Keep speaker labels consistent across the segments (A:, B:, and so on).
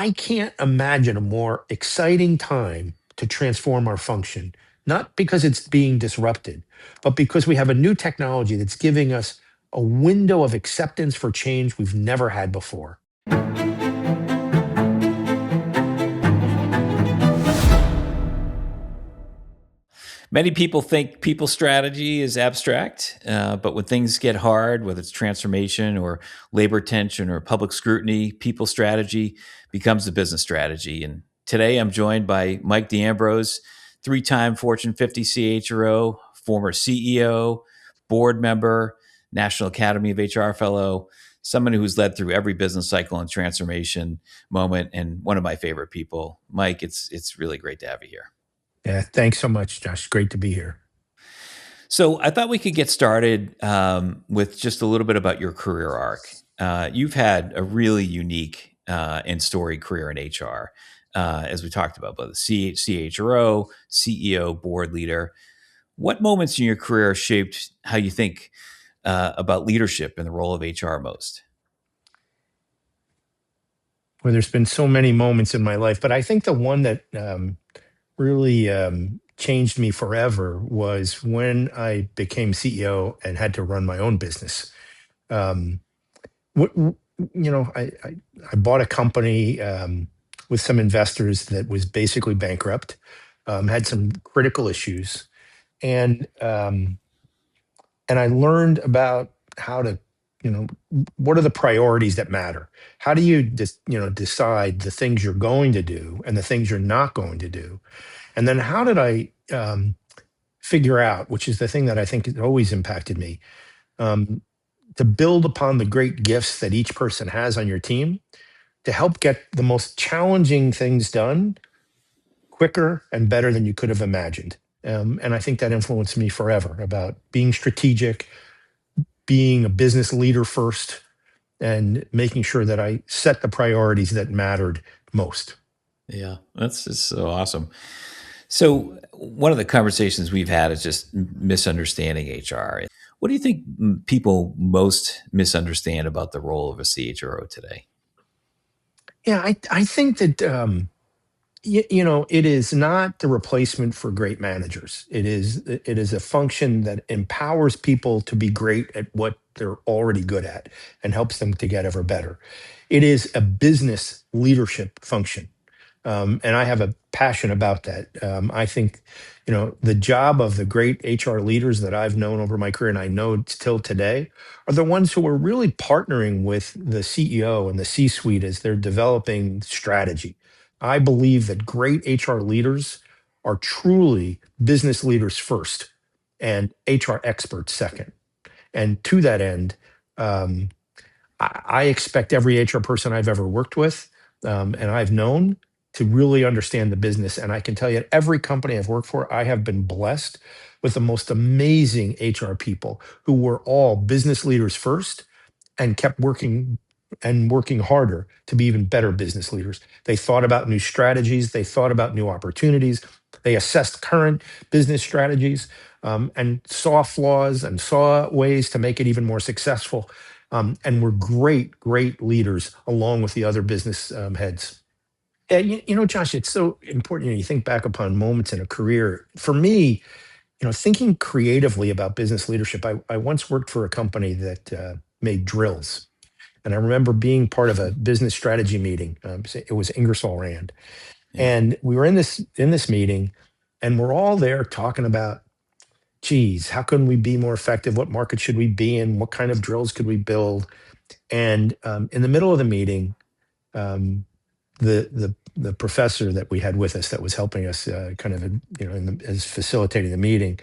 A: I can't imagine a more exciting time to transform our function, not because it's being disrupted, but because we have a new technology that's giving us a window of acceptance for change we've never had before.
B: Many people think people strategy is abstract, but when things get hard, whether it's transformation or labor tension or public scrutiny, people strategy becomes the business strategy. And today I'm joined by Mike D'Ambrose, three-time Fortune 50 CHRO, former CEO, board member, National Academy of HR fellow, someone who's led through every business cycle and transformation moment, and one of my favorite people. Mike, it's really great to have you here.
A: Yeah, thanks so much, Josh. Great to be here.
B: So I thought we could get started with just a little bit about your career arc. You've had a really unique and storied career in HR, as we talked about, both the CHRO, CEO, board leader. What moments in your career shaped how you think about leadership and the role of HR most?
A: Well, there's been so many moments in my life, but I think the one that really changed me forever was when I became CEO and had to run my own business. Um, what, I bought a company with some investors that was basically bankrupt, had some critical issues, and um, and I learned about how to, you know, what are the priorities that matter? How do you decide the things you're going to do and the things you're not going to do? And then how did I figure out, which is the thing that I think has always impacted me, um, to build upon the great gifts that each person has on your team to help get the most challenging things done quicker and better than you could have imagined. And I think that influenced me forever about being strategic, being a business leader first, and making sure that I set the priorities that mattered most.
B: Yeah, that's just so awesome. So, one of the conversations we've had is just misunderstanding HR. What do you think people most misunderstand about the role of a CHRO today?
A: Yeah, I think that it is not the replacement for great managers. It is a function that empowers people to be great at what they're already good at and helps them to get ever better. It is a business leadership function. And I have a passion about that. I think, the job of the great HR leaders that I've known over my career, and I know still today, are the ones who are really partnering with the CEO and the C-suite as they're developing strategy. I believe that great HR leaders are truly business leaders first and HR experts second. And to that end, um, I expect every HR person I've ever worked with and I've known to really understand the business. And I can tell you, at every company I've worked for, I have been blessed with the most amazing HR people who were all business leaders first and kept working and working harder to be even better business leaders. They thought about new strategies, they thought about new opportunities, they assessed current business strategies and saw flaws and saw ways to make it even more successful. And were great, great leaders along with the other business heads. And Josh, it's so important. You think back upon moments in a career. For me, thinking creatively about business leadership, I once worked for a company that made drills. And I remember being part of a business strategy meeting. It was Ingersoll Rand,
B: Yeah.
A: and we were in this meeting, and we're all there talking about, geez, how can we be more effective? What market should we be in? What kind of drills could we build? And in the middle of the meeting, the professor that we had with us that was helping us, kind of, as facilitating the meeting,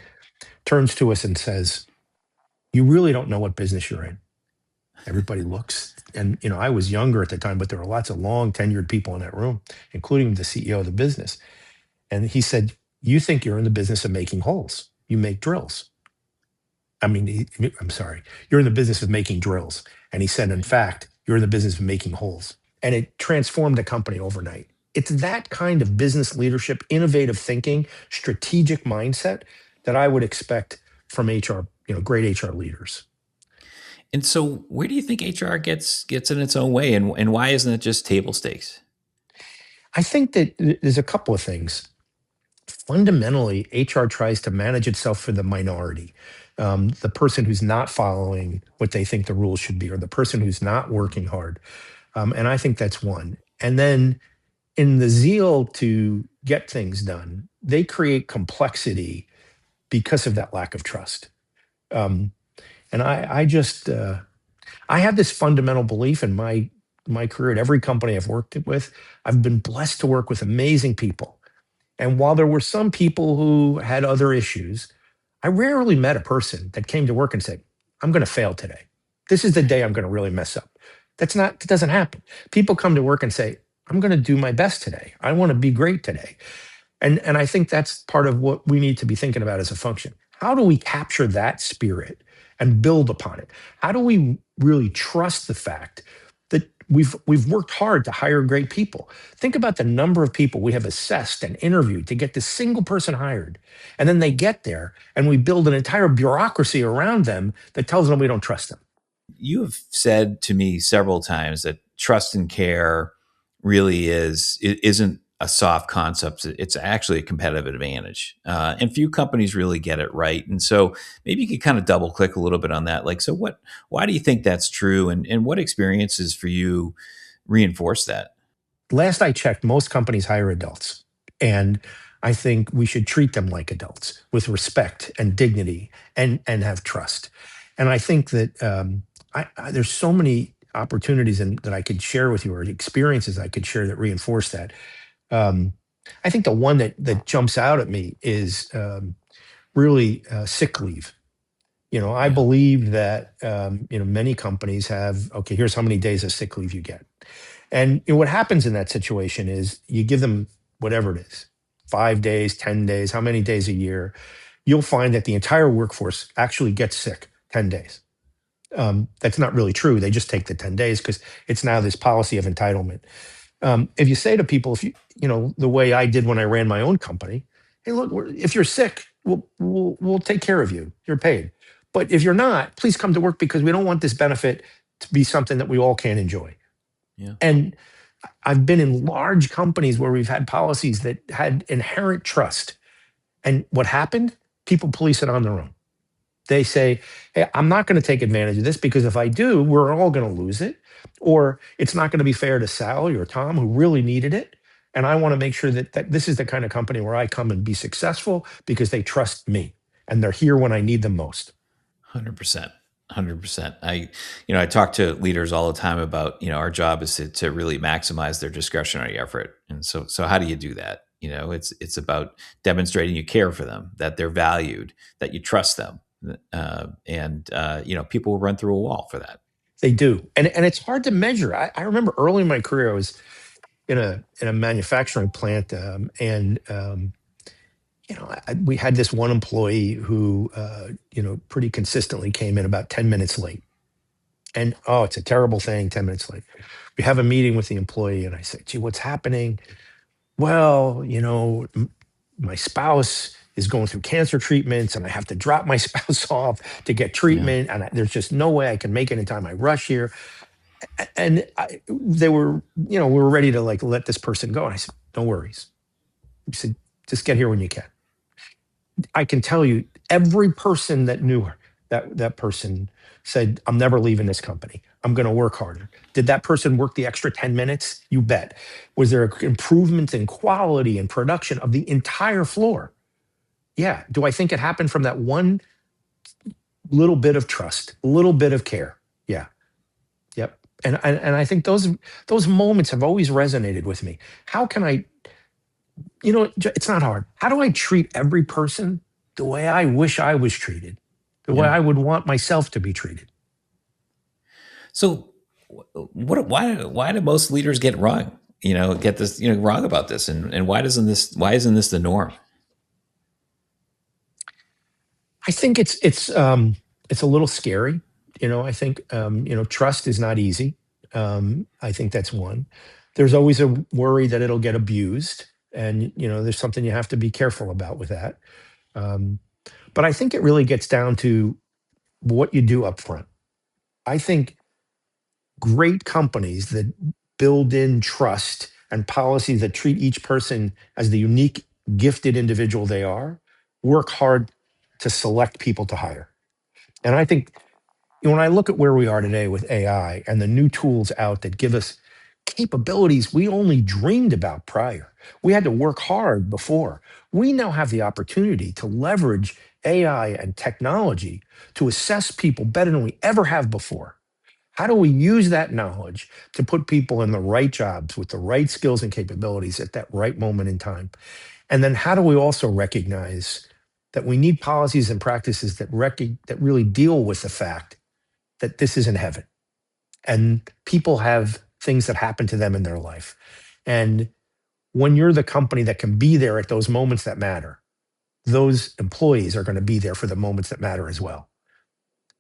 A: turns to us and says, "You really don't know what business you're in." Everybody looks, and I was younger at the time, but there were lots of long tenured people in that room, including the CEO of the business. And he said, "You think you're in the business of making holes? You make drills." I mean, I'm sorry, "You're in the business of making drills." And he said, "In
B: Right.
A: fact, you're in the business of making holes." And it transformed the company overnight. It's that kind of business leadership, innovative thinking, strategic mindset that I would expect from HR, great HR leaders.
B: And so, where do you think HR gets in its own way, and why isn't it just table stakes?
A: I think that there's a couple of things. Fundamentally, HR tries to manage itself for the minority, the person who's not following what they think the rules should be, or the person who's not working hard. And I think that's one. And then in the zeal to get things done, they create complexity because of that lack of trust. Um, and I just I have this fundamental belief in my career at every company I've worked with. I've been blessed to work with amazing people. And while there were some people who had other issues, I rarely met a person that came to work and said, I'm going to fail today. This is the day I'm going to really mess up. That doesn't happen. People come to work and say, I'm going to do my best today. I want to be great today. And I think that's part of what we need to be thinking about as a function. How do we capture that spirit and build upon it? How do we really trust the fact that we've worked hard to hire great people? Think about the number of people we have assessed and interviewed to get this single person hired. And then they get there and we build an entire bureaucracy around them that tells them we don't trust them.
B: You have said to me several times that trust and care really it isn't a soft concept. It's actually a competitive advantage, and few companies really get it right. And so maybe you could kind of double click a little bit on that. Like, so what? Why do you think that's true? And what experiences for you reinforce that?
A: Last I checked, most companies hire adults. And I think we should treat them like adults with respect and dignity and have trust. And I think that there's so many opportunities that I could share with you, or experiences I could share that reinforce that. Um, I think the one that jumps out at me is really sick leave. I
B: Yeah,
A: believe that many companies have, okay, here's how many days of sick leave you get. And what happens in that situation is you give them whatever it is, 5 days, 10 days, how many days a year. You'll find that the entire workforce actually gets sick 10 days. That's not really true. They just take the 10 days because it's now this policy of entitlement. If you say to people, the way I did when I ran my own company, hey, look, if you're sick, we'll take care of you. You're paid. But if you're not, please come to work because we don't want this benefit to be something that we all can't enjoy.
B: yeah.
A: And I've been in large companies where we've had policies that had inherent trust. And what happened? People police it on their own. They say, hey, I'm not going to take advantage of this because if I do, we're all going to lose it. Or it's not going to be fair to Sally or Tom who really needed it. And I want to make sure that this is the kind of company where I come and be successful because they trust me and they're here when I need them most.
B: 100%. 100%. I talk to leaders all the time about, our job is to really maximize their discretionary effort. And so how do you do that? It's about demonstrating you care for them, that they're valued, that you trust them. And people will run through a wall for that.
A: They do. And it's hard to measure. I remember early in my career, I was in a manufacturing plant, we had this one employee who pretty consistently came in about 10 minutes late. And oh, it's a terrible thing, 10 minutes late. We have a meeting with the employee, and I said, gee, what's happening? Well, my spouse is going through cancer treatments, and I have to drop my spouse off to get
B: Yeah.
A: treatment, and there's just no way I can make it in time. I rush here. And they were, we were ready to like let this person go. And I said, no worries. He said, just get here when you can. I can tell you, every person that knew her, that person said, I'm never leaving this company. I'm going to work harder. Did that person work the extra 10 minutes? You bet. Was there improvement in quality and production of the entire floor? Yeah. Do I think it happened from that one little bit of trust, a little bit of care? Yeah. Yep. And I think those moments have always resonated with me. How can I, it's not hard. How do I treat every person the way I wish I was treated, the way
B: Yeah.
A: I would want myself to be treated?
B: So why do most leaders get wrong? Get this, wrong about this. And why isn't this the norm?
A: I think it's a little scary. I think trust is not easy. I think that's one. There's always a worry that it'll get abused, and there's something you have to be careful about with that. Um, but I think it really gets down to what you do up front. I think great companies that build in trust and policies that treat each person as the unique, gifted individual they are, work hard to select people to hire. And I think when I look at where we are today with AI and the new tools out that give us capabilities we only dreamed about prior, we had to work hard before. We now have the opportunity to leverage AI and technology to assess people better than we ever have before. How do we use that knowledge to put people in the right jobs with the right skills and capabilities at that right moment in time? And then how do we also recognize that we need policies and practices that really deal with the fact that this isn't heaven and people have things that happen to them in their life. And when you're the company that can be there at those moments that matter, those employees are going to be there for the moments that matter as well.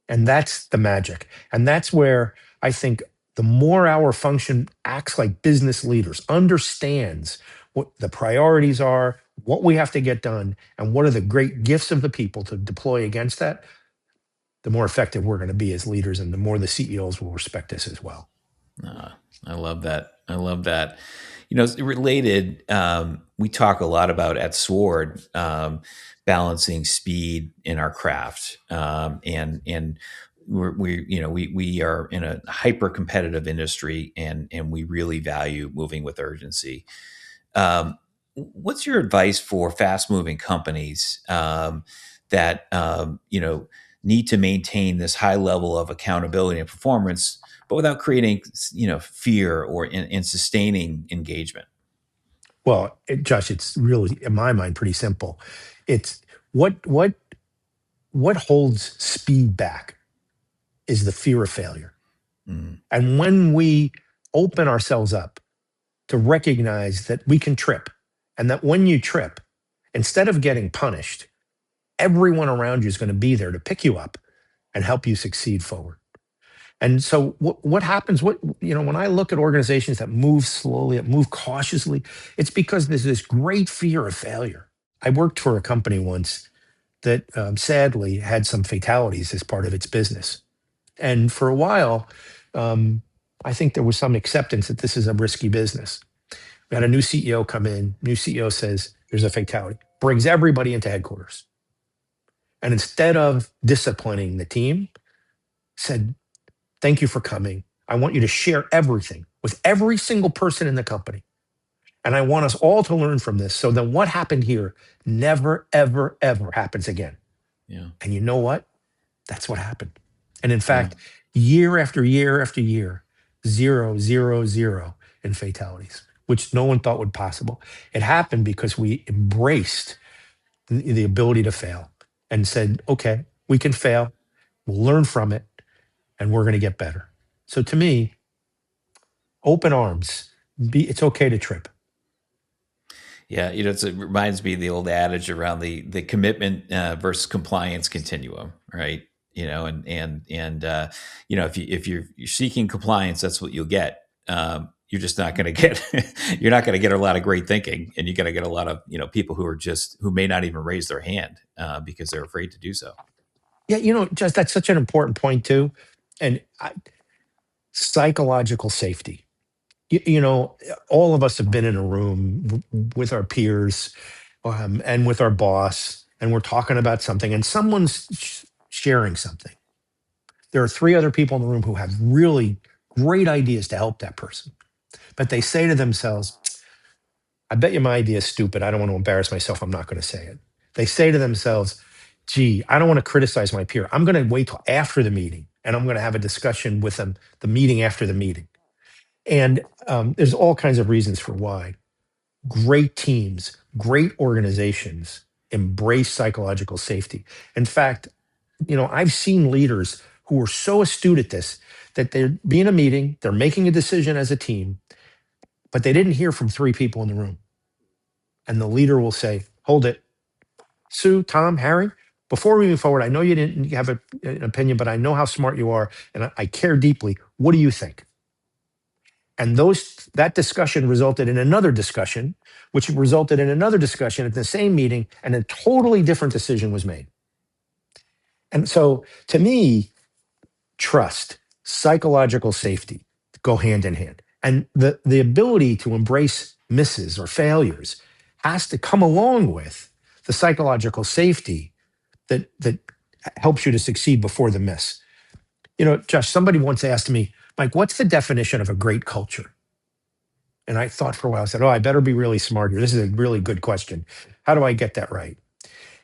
A: And that's the magic. And that's where I think the more our function acts like business leaders, understands what the priorities are, what we have to get done, and what are the great gifts of the people to deploy against that, the more effective we're going to be as leaders and the more the CEOs will respect us as well.
B: I love that. I love that. It's related. We talk a lot about at Sword balancing speed in our craft, and we are in a hyper competitive industry, and we really value moving with urgency. What's your advice for fast moving companies that need to maintain this high level of accountability and performance, but without creating fear or in sustaining engagement?
A: Well, Josh, it's really, in my mind, pretty simple. It's what holds speed back is the fear of failure.
B: Mm,
A: And when we open ourselves up to recognize that we can trip, and that when you trip, instead of getting punished, everyone around you is going to be there to pick you up and help you succeed forward. And so what happens, when I look at organizations that move slowly, that move cautiously, it's because there's this great fear of failure. I worked for a company once that sadly had some fatalities as part of its business. And for a while, um, I think there was some acceptance that this is a risky business. We had a new CEO come in, new CEO says, there's a fatality, brings everybody into headquarters. And instead of disciplining the team, said, thank you for coming. I want you to share everything with every single person in the company. And I want us all to learn from this. So then what happened here never, ever, ever happens again.
B: yeah,
A: And you know what? That's what happened. And in
B: yeah,
A: fact, year after year after year, zero, zero, zero in fatalities, which no one thought would possible. It happened because we embraced the ability to fail and said, okay, we can fail. We'll learn from it and we're going to get better. So to me, open arms. It's okay to trip.
B: yeah. It reminds me of the old adage around the commitment versus compliance continuum, right? If you're seeking compliance, that's what you'll get. You're just not going to get you're not going to get a lot of great thinking, and you're going to get a lot of people who may not even raise their hand because they're afraid to do so.
A: Yeah, just that's such an important point too. And psychological safety. All of us have been in a room with our peers and with our boss, and we're talking about something, and someone's sharing something. There are three other people in the room who have really great ideas to help that person, but they say to themselves, I bet you my idea is stupid. I don't want to embarrass myself. I'm not going to say it. They say to themselves, gee, I don't want to criticize my peer. I'm going to wait till after the meeting and I'm going to have a discussion with them, the meeting after the meeting. And there's all kinds of reasons for why. Great teams, great organizations embrace psychological safety. In fact, I've seen leaders who are so astute at this that they're being a meeting, they're making a decision as a team, but they didn't hear from three people in the room. And the leader will say, hold it, Sue, Tom, Harry, before we move forward, I know you didn't have an opinion, but I know how smart you are and I care deeply. What do you think? And that discussion resulted in another discussion, which resulted in another discussion at the same meeting, and a totally different decision was made. And so to me, trust, psychological safety go hand in hand. And the ability to embrace misses or failures has to come along with the psychological safety that helps you to succeed before the miss. Josh, somebody once asked me, Mike, what's the definition of a great culture? And I thought for a while. I said, "Oh, I better be really smart here. This is a really good question. How do I get that right?"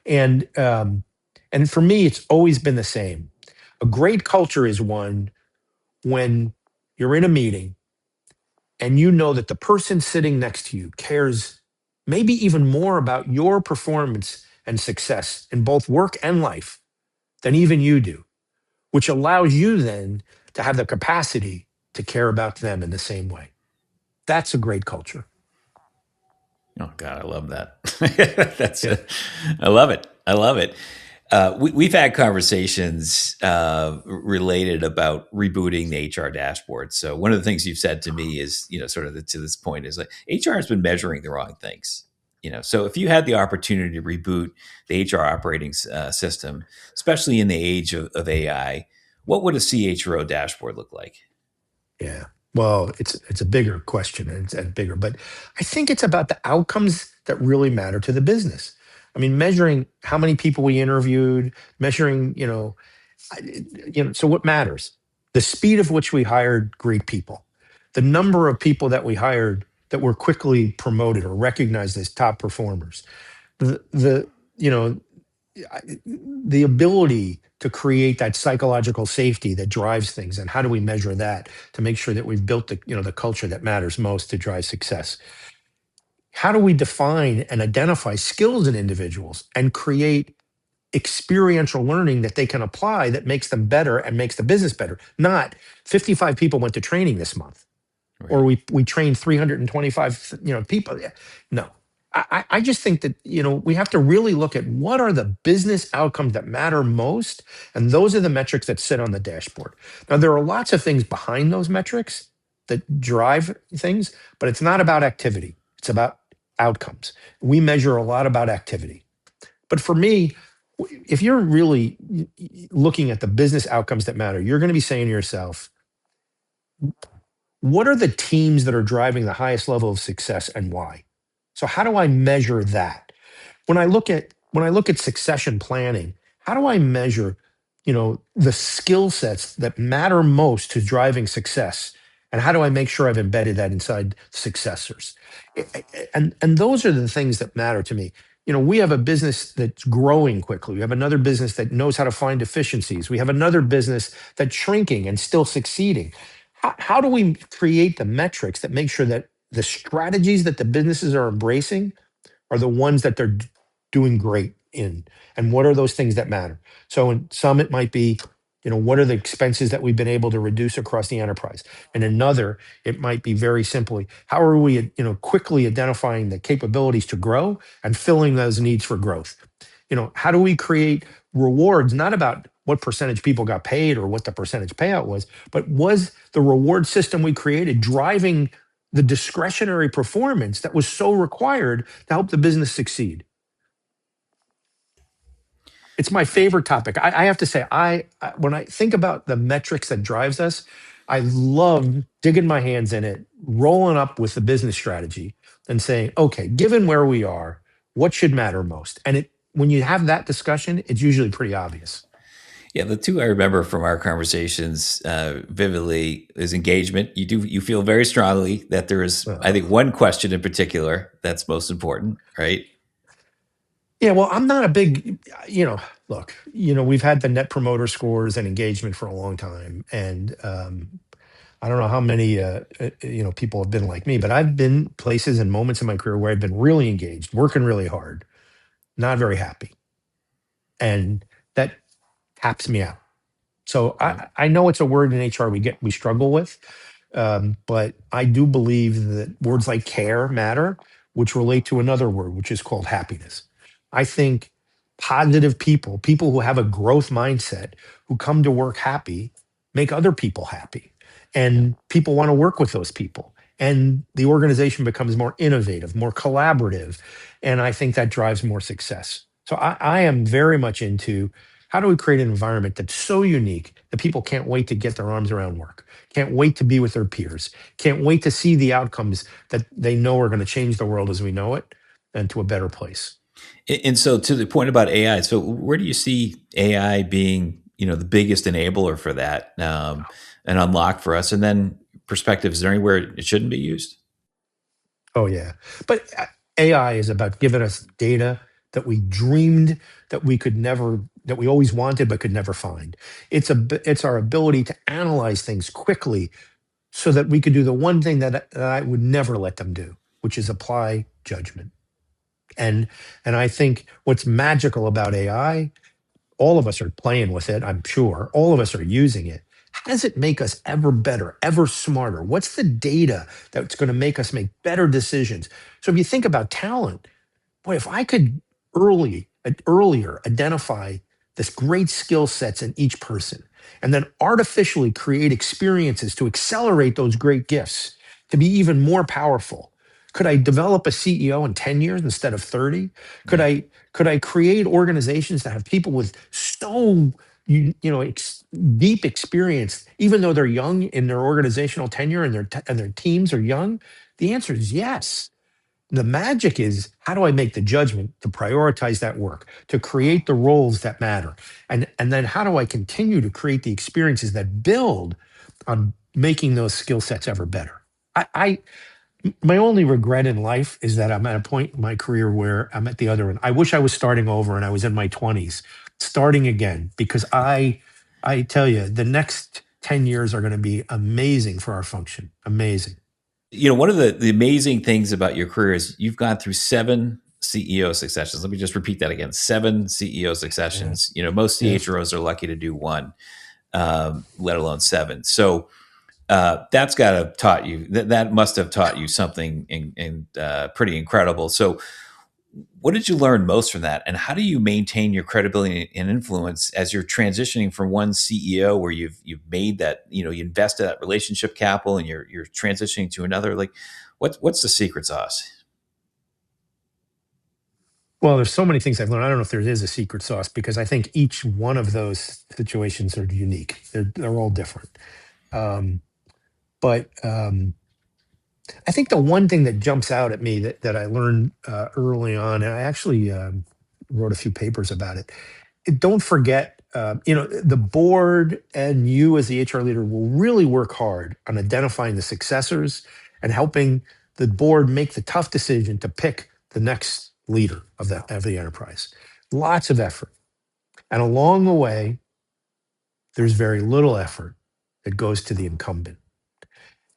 A: And for me, it's always been the same. A great culture is one when you're in a meeting and you know that the person sitting next to you cares maybe even more about your performance and success in both work and life than even you do, which allows you then to have the capacity to care about them in the same way. That's a great culture.
B: Oh God, I love that.
A: Yeah.
B: I love it. I love it. We've had conversations related about rebooting the HR dashboard. So one of the things you've said to me is, sort of to this point is like HR has been measuring the wrong things. So if you had the opportunity to reboot the HR operating system, especially in the age of AI, what would a CHRO dashboard look like?
A: Yeah. Well, it's a bigger question and it's bigger, but I think it's about the outcomes that really matter to the business. I mean, measuring how many people we interviewed, measuring, so what matters? The speed of which we hired great people, the number of people that we hired that were quickly promoted or recognized as top performers, the you know the ability to create that psychological safety that drives things, and how do we measure that to make sure that we've built the culture that matters most to drive success? How do we define and identify skills in individuals and create experiential learning that they can apply that makes them better and makes the business better? Not 55 people went to training this month, or
B: Right.
A: we trained 325 people. Yeah. No, I just think that we have to really look at what are the business outcomes that matter most, and those are the metrics that sit on the dashboard. Now there are lots of things behind those metrics that drive things, but it's not about activity, it's about outcomes. We measure a lot about activity, but for me, if you're really looking at the business outcomes that matter, you're going to be saying to yourself, what are the teams that are driving the highest level of success and why? So how do I measure that? When I look at succession planning, how do I measure, the skill sets that matter most to driving success? And how do I make sure I've embedded that inside successors? And those are the things that matter to me. We have a business that's growing quickly. We have another business that knows how to find efficiencies. We have another business that's shrinking and still succeeding. How do we create the metrics that make sure that the strategies that the businesses are embracing are the ones that they're doing great in? And what are those things that matter? So in some, it might be, what are the expenses that we've been able to reduce across the enterprise? And another, it might be very simply, how are we, quickly identifying the capabilities to grow and filling those needs for growth? How do we create rewards, not about what percentage people got paid or what the percentage payout was, but was the reward system we created driving the discretionary performance that was so required to help the business succeed? It's my favorite topic. I have to say, when I think about the metrics that drives us, I love digging my hands in it, rolling up with the business strategy, and saying, okay, given where we are, what should matter most? And when you have that discussion, it's usually pretty obvious.
B: Yeah, the two I remember from our conversations vividly is engagement. You feel very strongly that there is, I
A: Uh,
B: think, one question in particular that's most important, right?
A: yeah, well, I'm not a big, look, we've had the net promoter scores and engagement for a long time. And I don't know how many people have been like me, but I've been places and moments in my career where I've been really engaged, working really hard, not very happy, and that taps me out. So
B: Yeah,
A: I know it's a word in HR we struggle with, but I do believe that words like care matter, which relate to another word, which is called happiness. I think positive people who have a growth mindset, who come to work happy, make other people happy,
B: yeah.
A: and people want to work with those people. And the organization becomes more innovative, more collaborative, and I think that drives more success. So I am very much into How do we create an environment that's so unique that people can't wait to get their arms around work, can't wait to be with their peers, can't wait to see the outcomes that they know are going to change the world as we know it and to a better place?
B: And so, to the point about AI, so where do you see AI being, the biggest enabler for that, an unlock for us? And then perspective, is there anywhere it shouldn't be used?
A: Oh, yeah. But AI is about giving us data that we dreamed that we could never, that we always wanted but could never find. It's our ability to analyze things quickly so that we could do the one thing that I would never let them do, which is apply judgment. And and I think what's magical about AI, all of us are playing with it, I'm sure. All of us are using it. How does it make us ever better, ever smarter? What's the data that's going to make us make better decisions? So if you think about talent, boy, if I could earlier identify this great skill sets in each person and then artificially create experiences to accelerate those great gifts to be even more powerful. Could I develop a CEO in 10 years instead of 30? Could
B: Yeah.
A: I create organizations that have people with so deep experience, even though they're young in their organizational tenure and their teams are young? The answer is yes. The magic is, how do I make the judgment to prioritize that work, to create the roles that matter? And then how do I continue to create the experiences that build on making those skill sets ever better? I my only regret in life is that I'm at a point in my career where I'm at the other end. I wish I was starting over and I was in my 20s, starting again, because I tell you, the next 10 years are going to be amazing for our function. Amazing.
B: One of the amazing things about your career is you've gone through 7 CEO successions. Let me just repeat that again: 7 CEO
A: Yeah.
B: successions. Most
A: Yeah.
B: CHROs are lucky to do one, let alone 7. So that's got to taught you that must have taught you something pretty incredible. So what did you learn most from that, and how do you maintain your credibility and influence as you're transitioning from one CEO where you've made that, you invested that relationship capital, and you're transitioning to another? Like, what's the secret sauce?
A: Well, there's so many things I've learned. I don't know if there is a secret sauce because I think each one of those situations are unique. They're all different. Um, but I think the one thing that jumps out at me that I learned early on, and I actually wrote a few papers about it. Don't forget, the board and you as the HR leader will really work hard on identifying the successors and helping the board make the tough decision to pick the next leader of the enterprise. Lots of effort. And along the way, there's very little effort that goes to the incumbent.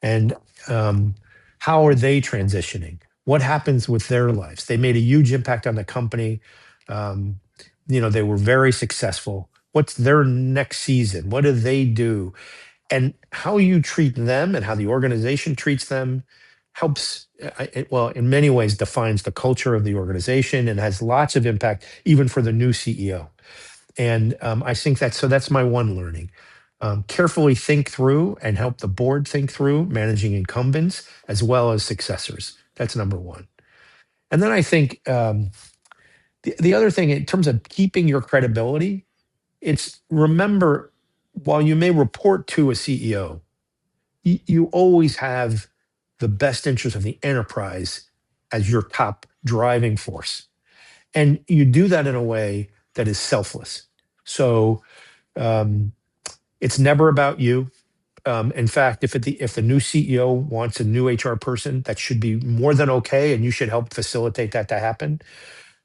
A: And um, how are they transitioning? What happens with their lives? They made a huge impact on the company. Um, they were very successful. What's their next season? What do they do? And how you treat them and how the organization treats them helps, well, in many ways defines the culture of the organization and has lots of impact even for the new CEO. And I think that's my one learning. Carefully think through and help the board think through managing incumbents as well as successors. That's number one. And then I think the other thing in terms of keeping your credibility, it's remember, while you may report to a CEO, you always have the best interest of the enterprise as your top driving force. And you do that in a way that is selfless. So um, it's never about you. In fact, if the new CEO wants a new HR person, that should be more than okay, and you should help facilitate that to happen.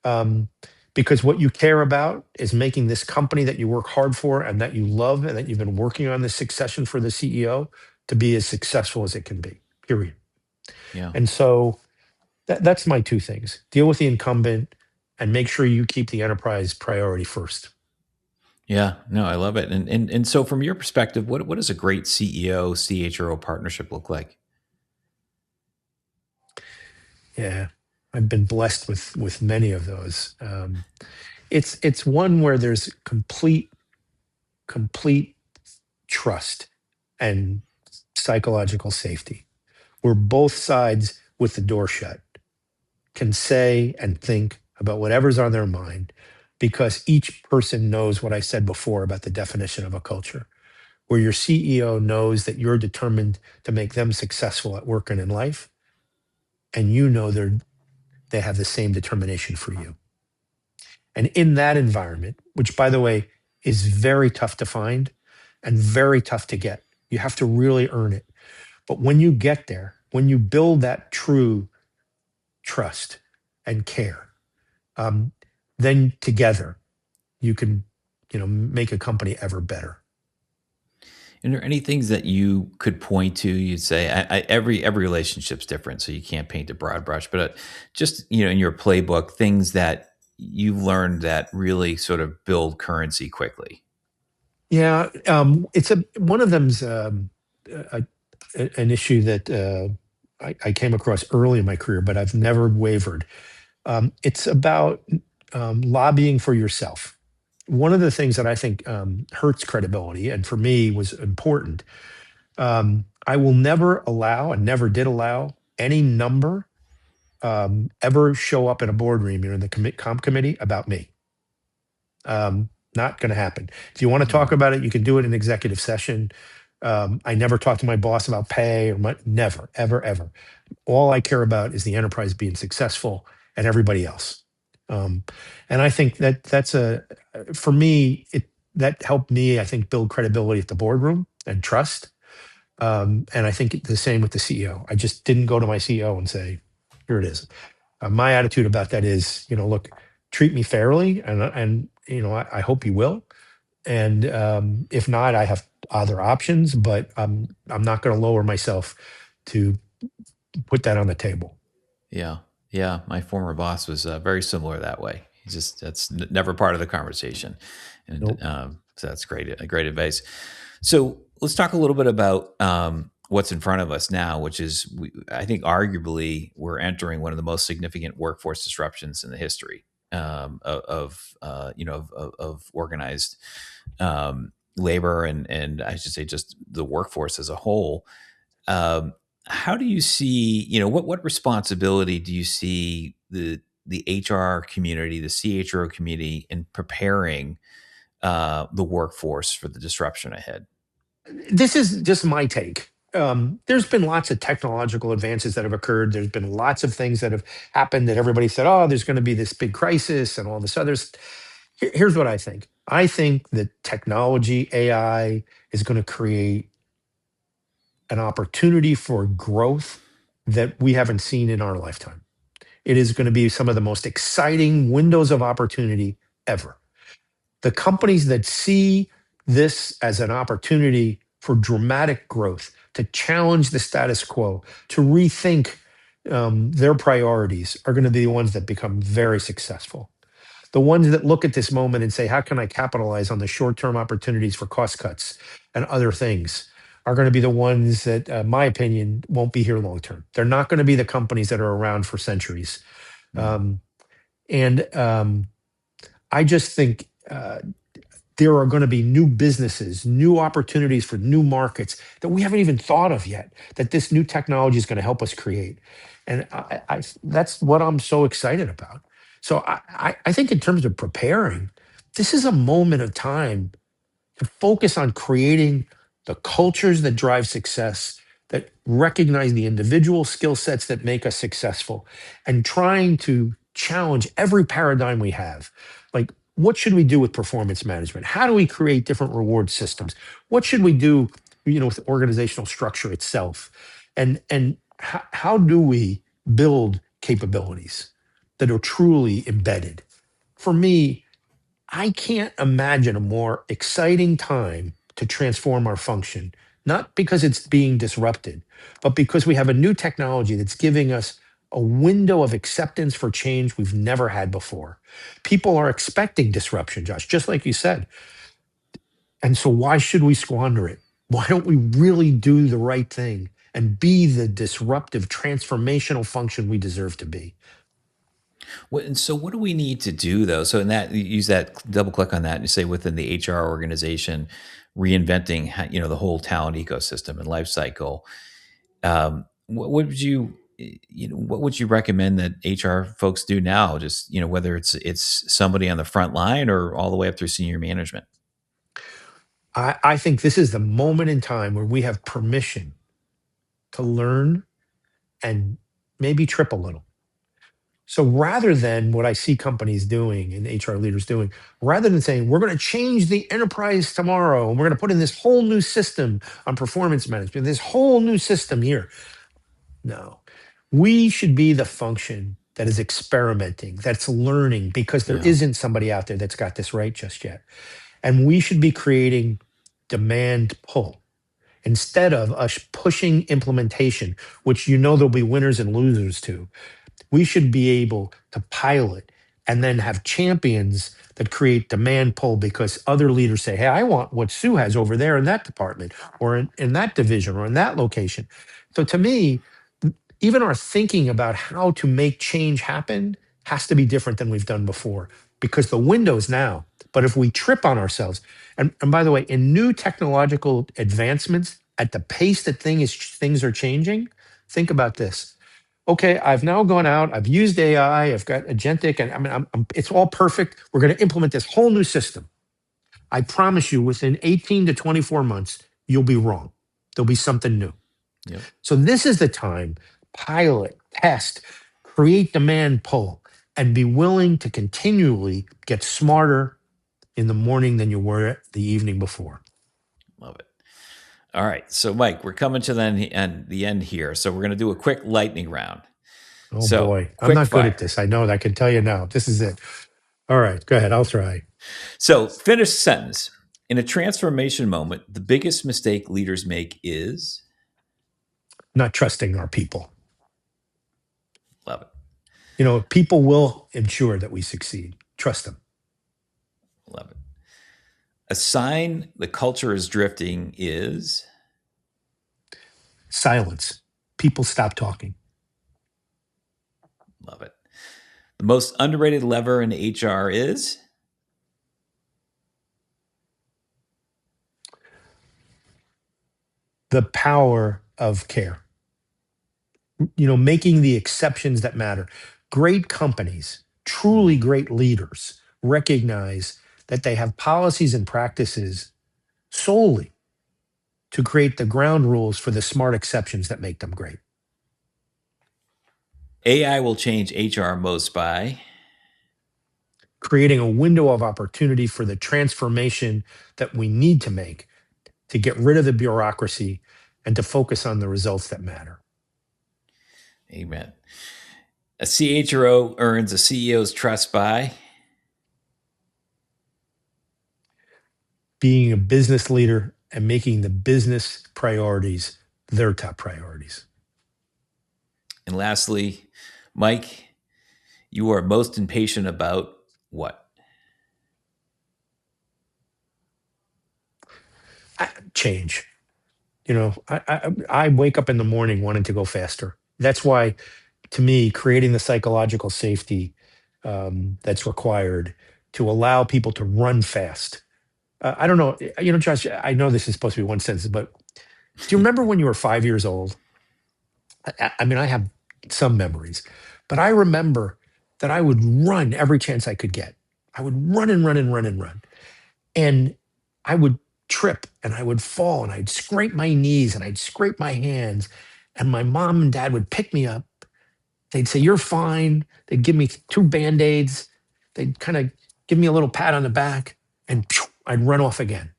A: Um, because what you care about is making this company that you work hard for and that you love and that you've been working on this succession for the CEO to be as successful as it can be. Period.
B: Yeah.
A: And so that's my two things: deal with the incumbent and make sure you keep the enterprise priority first.
B: Yeah, no, I love it. And so, from your perspective, what does a great CEO CHRO partnership look like?
A: Yeah, I've been blessed with many of those. It's one where there's complete trust and psychological safety, where both sides with the door shut can say and think about whatever's on their mind. because each person knows what I said before about the definition of a culture, where your CEO knows that you're determined to make them successful at work and in life, and you know they have the same determination for you. And in that environment, which by the way is very tough to find and very tough to get, you have to really earn it. But when you get there, when you build that true trust and care, um, then together you can, make a company ever better.
B: And are there any things that you could point to? You'd say every relationship's different, so you can't paint a broad brush. But just in your playbook, things that you've learned that really sort of build currency quickly.
A: Yeah, it's one of them's a, an issue that I came across early in my career, but I've never wavered. It's about lobbying for yourself. One of the things that I think hurts credibility, and for me was important, I will never allow and never did allow any number ever show up in a boardroom or in the comp committee about me. Not going to happen. If you want to talk
B: Mm,
A: about it, you can do it in executive session. I never talk to my boss about pay or never, ever, ever. All I care about is the enterprise being successful and everybody else. Um, and I think that's for me, that helped me, I think, build credibility at the boardroom and trust. And I think the same with the CEO. I just didn't go to my CEO and say, here it is. My attitude about that is, look, treat me fairly, and I hope you will. And if not, I have other options, but I'm not going to lower myself to put that on the table.
B: yeah, yeah. My former boss was very similar that way. That's never part of the conversation, and
A: Nope.
B: so that's great advice. So let's talk a little bit about what's in front of us now, which is, I think, arguably, we're entering one of the most significant workforce disruptions in the history of organized labor, and I should say just the workforce as a whole. Um, how do you see, what responsibility do you see the HR community, the CHRO community, in preparing the workforce for the disruption ahead?
A: This is just my take. There's been lots of technological advances that have occurred. There's been lots of things that have happened that everybody said, oh, there's going to be this big crisis and all this others. Here's what I think. I think that technology, AI, is going to create an opportunity for growth that we haven't seen in our lifetime. It is going to be some of the most exciting windows of opportunity ever. The companies that see this as an opportunity for dramatic growth, to challenge the status quo, to rethink their priorities, are going to be the ones that become very successful. The ones that look at this moment and say, how can I capitalize on the short term opportunities for cost cuts and other things, are going to be the ones that, my opinion, won't be here long term. They're not going to be the companies that are around for centuries.
B: Mm.
A: And I just think there are going to be new businesses, new opportunities for new markets that we haven't even thought of yet, that this new technology is going to help us create. And that's what I'm so excited about. So I think in terms of preparing, this is a moment of time to focus on creating the cultures that drive success, that recognize the individual skill sets that make us successful, and trying to challenge every paradigm we have. Like, what should we do with performance management? How do we create different reward systems? What should we do, with organizational structure itself? And how do we build capabilities that are truly embedded? For me, I can't imagine a more exciting time to transform our function, not because it's being disrupted, but because we have a new technology that's giving us a window of acceptance for change we've never had before. People are expecting disruption, Josh, just like you said. And so why should we squander it? Why don't we really do the right thing and be the disruptive, transformational function we deserve to be?
B: And so, what do we need to do though? So, in that, you use that, double click on that, and you say within the HR organization, reinventing, the whole talent ecosystem and life cycle. What would you, what would you recommend that HR folks do now? Just, whether it's somebody on the front line or all the way up through senior management.
A: I think this is the moment in time where we have permission to learn and maybe trip a little. So rather than what I see companies doing and HR leaders doing, rather than saying, we're going to change the enterprise tomorrow and we're going to put in this whole new system on performance management, this whole new system here. No, we should be the function that is experimenting, that's learning, because there
B: Yeah.
A: isn't somebody out there that's got this right just yet. And we should be creating demand pull instead of us pushing implementation, which there'll be winners and losers to. We should be able to pilot and then have champions that create demand pull because other leaders say, hey, I want what Sue has over there in that department or in that division or in that location. So to me, even our thinking about how to make change happen has to be different than we've done before because the window's now. But if we trip on ourselves, and by the way, in new technological advancements at the pace that things are changing, think about this. Okay, I've now gone out, I've used AI, I've got agentic, and it's all perfect. We're going to implement this whole new system. I promise you, within 18 to 24 months, you'll be wrong. There'll be something new.
B: Yep.
A: So this is the time, pilot, test, create demand pull, and be willing to continually get smarter in the morning than you were the evening before.
B: Love it. All right. So, Mike, we're coming to the end here. So, we're going to do a quick lightning round.
A: Oh
B: So,
A: boy, I'm
B: quick
A: not good at
B: fire.
A: this. I know that. I can tell you now. This is it. All right, go ahead. I'll try.
B: So, finish sentence. In a transformation moment, the biggest mistake leaders make is.
A: Not trusting our people.
B: Love it.
A: People will ensure that we succeed. Trust them.
B: Love it. A sign the culture is drifting is.
A: Silence. People stop talking.
B: Love it. The most underrated lever in HR is.
A: The power of care. Making the exceptions that matter. Great companies, truly great leaders recognize that they have policies and practices solely to create the ground rules for the smart exceptions that make them great.
B: AI will change HR most by.
A: Creating a window of opportunity for the transformation that we need to make to get rid of the bureaucracy and to focus on the results that matter.
B: Amen. A CHRO earns a CEO's trust by.
A: Being a business leader and making the business priorities their top priorities.
B: And lastly, Mike, you are most impatient about what?
A: Change. I wake up in the morning wanting to go faster. That's why, to me, creating the psychological safety that's required to allow people to run fast. I don't know, Josh, I know this is supposed to be one sentence, but do you remember when you were 5 years old? I have some memories, but I remember that I would run every chance I could get. I would run and run and run and run. And I would trip and I would fall and I'd scrape my knees and I'd scrape my hands. And my mom and dad would pick me up. They'd say, you're fine. They'd give me two Band-Aids. They'd kind of give me a little pat on the back and I'd run off again.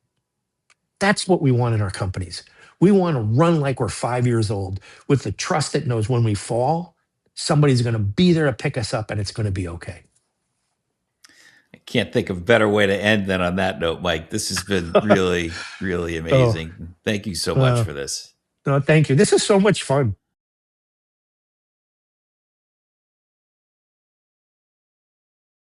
A: That's what we want in our companies. We want to run like we're 5 years old with the trust that knows when we fall, somebody's going to be there to pick us up and it's going to be okay.
B: I can't think of a better way to end than on that note, Mike. This has been really, really
A: Oh,
B: amazing. Thank you so much
A: uh,
B: for this.
A: no, thank you. This is so much fun.